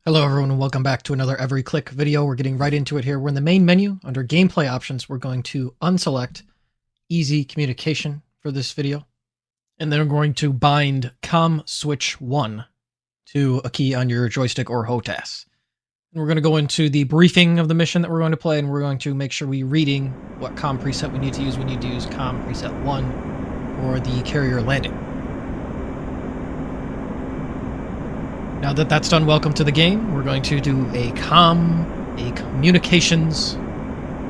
Hello everyone and welcome back to another Every Click video. We're getting right into it here. We're in the main menu. Under gameplay options, we're going to unselect easy communication for this video. And then we're going to bind Comm switch 1 to a key on your joystick or HOTAS. And we're going to go into the briefing of the mission that we're going to play, and we're going to make sure we're reading what Comm preset we need to use. We need to use Comm preset 1 for the carrier landing. Now that that's done, welcome to the game. We're going to do a communications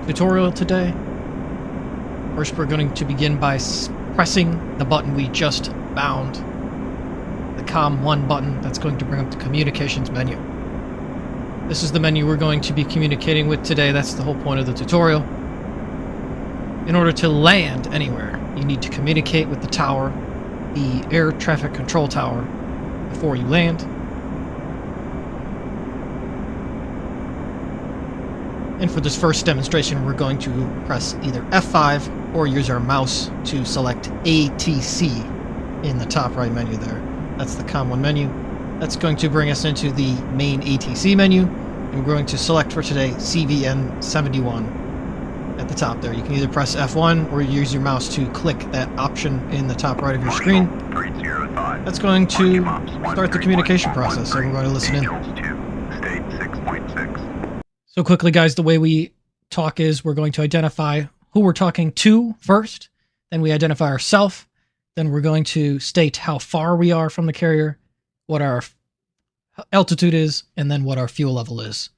tutorial today. First, we're going to begin by pressing the button we just bound, the Comm 1 button. That's going to bring up the communications menu. This is the menu we're going to be communicating with today. That's the whole point of the tutorial. In order to land anywhere, you need to communicate with the tower, the air traffic control tower, before you land. And for this first demonstration, we're going to press either F5 or use our mouse to select ATC in the top right menu there. That's the Comm 1 menu. That's going to bring us into the main ATC menu. And we're going to select for today CVN 71 at the top there. You can either press F1 or use your mouse to click that option in the top right of your screen. That's going to start the communication process, so we're going to listen in. So quickly, guys, the way we talk is we're going to identify who we're talking to first, then we identify ourselves, then we're going to state how far we are from the carrier, what our altitude is, and then what our fuel level is.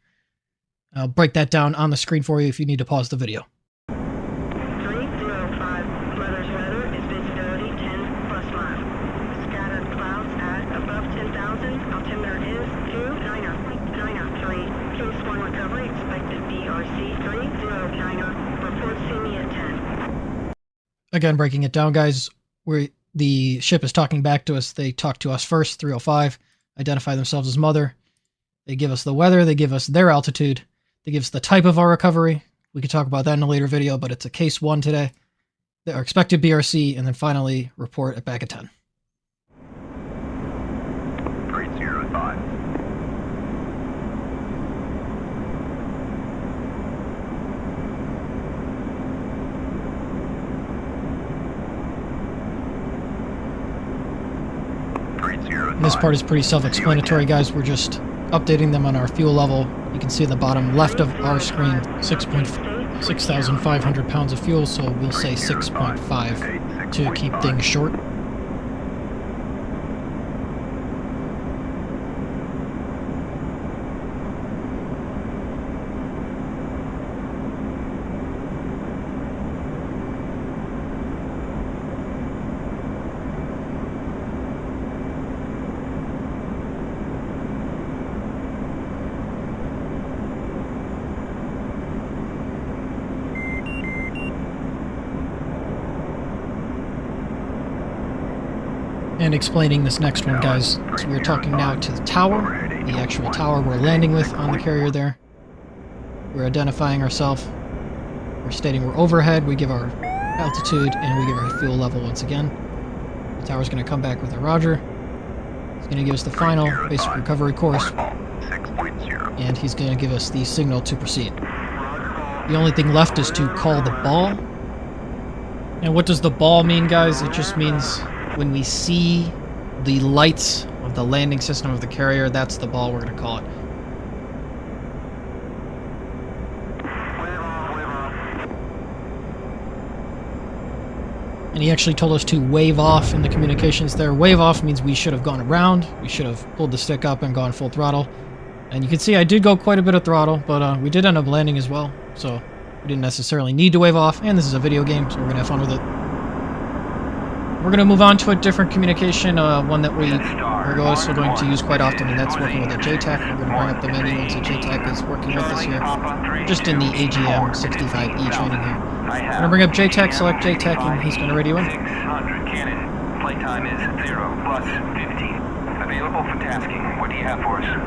I'll break that down on the screen for you if you need to pause the video. 305, weather's weather is visibility 10 plus miles. Scattered clouds at above 10,000, altimeter is 293. Case 1 recovery, expected BRC 309, report see me at 10. Again, breaking it down, guys, the ship is talking back to us. They talk to us first, 305, identify themselves as mother. They give us the weather, they give us their altitude, they give us the type of our recovery. We could talk about that in a later video, but it's a case 1 today. Our expected BRC, and then finally report it back at 10. 305. And this part is pretty self-explanatory, guys. We're just updating them on our fuel level. You can see at the bottom left of our screen, 6,500 pounds of fuel, so we'll say 6.5 to keep things short. And explaining this next one, guys. So we're talking now to the tower, the actual tower we're landing with on the carrier there. We're identifying ourselves. We're stating we're overhead. We give our altitude and we give our fuel level once again. The tower's going to come back with a roger. He's going to give us the final basic recovery course. And he's going to give us the signal to proceed. The only thing left is to call the ball. And what does the ball mean, guys? It just means when we see the lights of the landing system of the carrier, that's the ball we're going to call it. And he actually told us to wave off in the communications there. Wave off means we should have gone around. We should have pulled the stick up and gone full throttle. And you can see I did go quite a bit of throttle, but we did end up landing as well. So we didn't necessarily need to wave off. And this is a video game, so we're going to have fun with it. We're going to move on to a different communication, one that we're also going to use quite often, and that's working with a JTAC. We're going to bring up the menu once a JTAC is working with us here. We're just in the AGM 65E training here. I'm going to bring up JTAC, select JTAC, and he's going to radio in. 600 cannon. Flight time is 0 plus 15. Available for tasking. What do you have for us?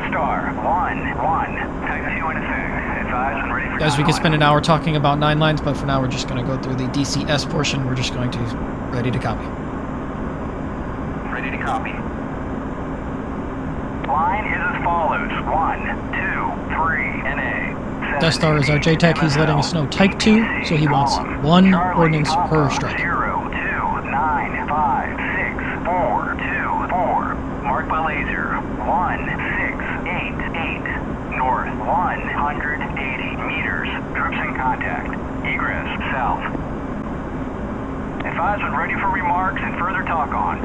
Star 1-1. Taxi 2 in effect. Advise when ready for Guys, we could spend an hour talking about 9 lines, but for now we're just going to go through the DCS portion. We're just going to ready to copy. Ready to copy. Line is as follows. 1, 2, 3, NA. Death Star is our JTAC. He's letting us know Type 2, so he wants 1 ordnance per strike. 0, 2, 9, 5, 6, 4, 2, 4. Marked by laser. 1, 6, 8, 8. North. 180 meters. Troops in contact. Egress. South. Advise when ready for remarks and further talk on.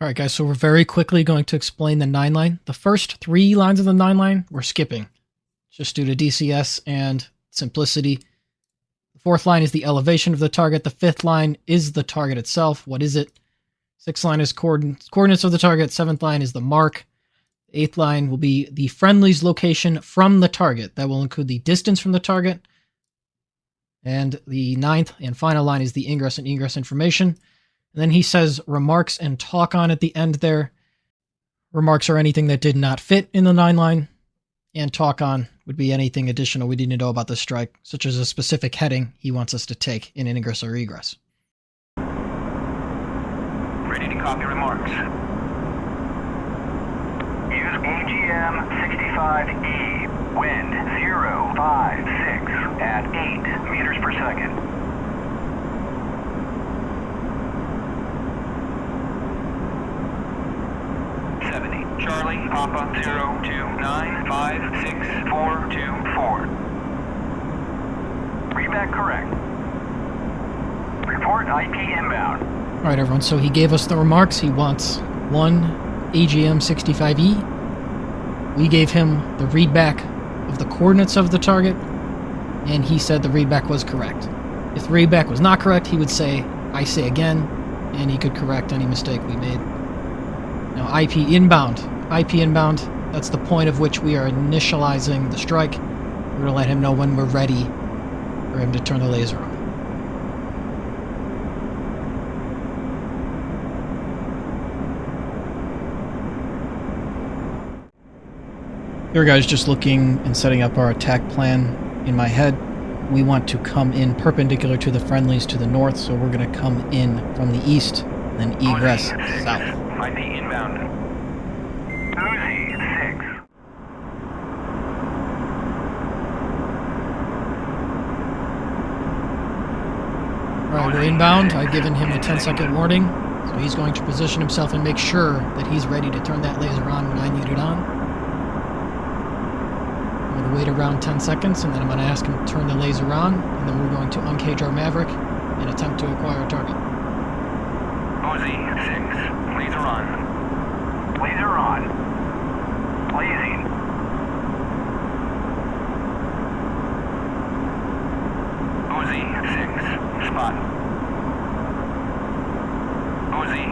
Alright guys, so we're very quickly going to explain the 9 line. The first 3 lines of the 9 line we're skipping, just due to DCS and simplicity. The 4th line is the elevation of the target. The 5th line is the target itself. What is it? 6th line is coordinates of the target. 7th line is the mark. The 8th line will be the friendly's location from the target. That will include the distance from the target. And the 9th and final line is the ingress and egress information. And then he says remarks and talk on at the end there. Remarks are anything that did not fit in the 9 line. And talk on would be anything additional we need to know about the strike, such as a specific heading he wants us to take in an ingress or egress. Ready to copy remarks. Use AGM 65E. Wind 056 at 8 meters per second. Charlie, Papa, 0, 2, 9, 5, 6, 4, 2, 4. Read back correct. Report IP inbound. Alright everyone, so he gave us the remarks. He wants 1 AGM 65E. We gave him the readback of the coordinates of the target, and he said the readback was correct. If the readback was not correct, he would say, I say again, and he could correct any mistake we made. Now, IP inbound. IP inbound, that's the point of which we are initializing the strike. We're going to let him know when we're ready for him to turn the laser on. Here guys, just looking and setting up our attack plan in my head. We want to come in perpendicular to the friendlies to the north, so we're going to come in from the east and then egress south. IP inbound. Uzi 6. Alright, we're inbound. I've given him a 10-second warning, so he's going to position himself and make sure that he's ready to turn that laser on when I need it on. I'm going to wait around 10 seconds, and then I'm going to ask him to turn the laser on, and then we're going to uncage our Maverick and attempt to acquire a target. Uzi 6. Laser on. Laser on. Blazing. Uzi 6. Spot. Uzi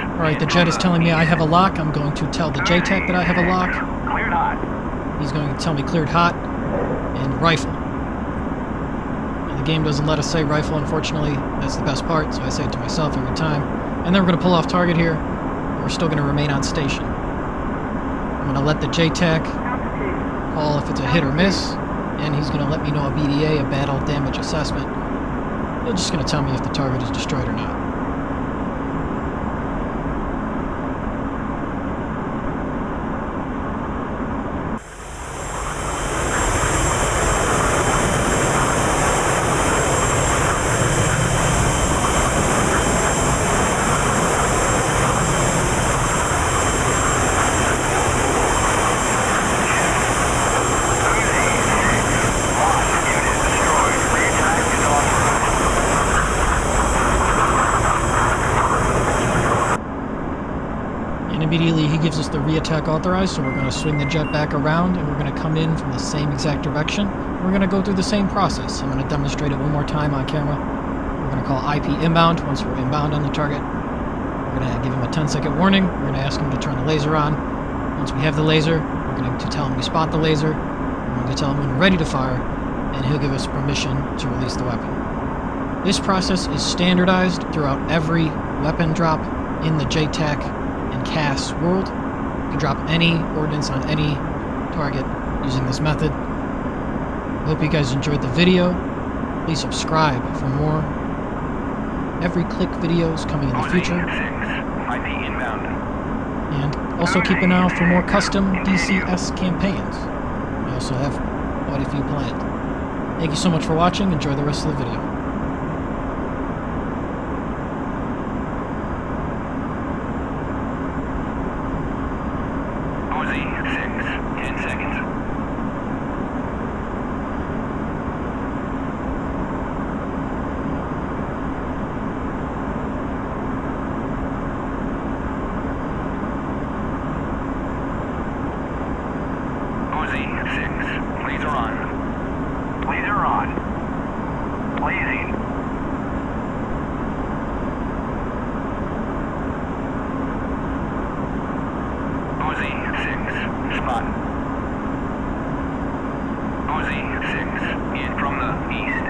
6. Alright, the jet is telling me I have a lock. I'm going to tell the JTAC that I have a lock. Cleared hot. He's going to tell me cleared hot and rifle. Now, the game doesn't let us say rifle, unfortunately. That's the best part, so I say it to myself every time. And then we're going to pull off target here. We're still going to remain on station. I'm going to let the JTAC call if it's a hit or miss, and he's going to let me know a BDA, a battle damage assessment. He's just going to tell me if the target is destroyed or not. Immediately he gives us the re-attack authorized, so we're going to swing the jet back around and we're going to come in from the same exact direction. We're going to go through the same process. I'm going to demonstrate it one more time on camera. We're going to call IP inbound. Once we're inbound on the target, we're going to give him a 10-second warning. We're going to ask him to turn the laser on. Once we have the laser, we're going to tell him we spot the laser. We're going to tell him when we're ready to fire, and he'll give us permission to release the weapon. This process is standardized throughout every weapon drop in the JTAC and CAS world. You can drop any ordnance on any target using this method. I hope you guys enjoyed the video. Please subscribe for more every click videos coming in the future. IP inbound. And also keep an eye out for more custom DCS campaigns. We also have quite a few planned. Thank you so much for watching. Enjoy the rest of the video. OZ 6, 10 seconds. OZ 6, laser on. Laser on. Blazing. OZ 6, spot. OZ 6, in from the east.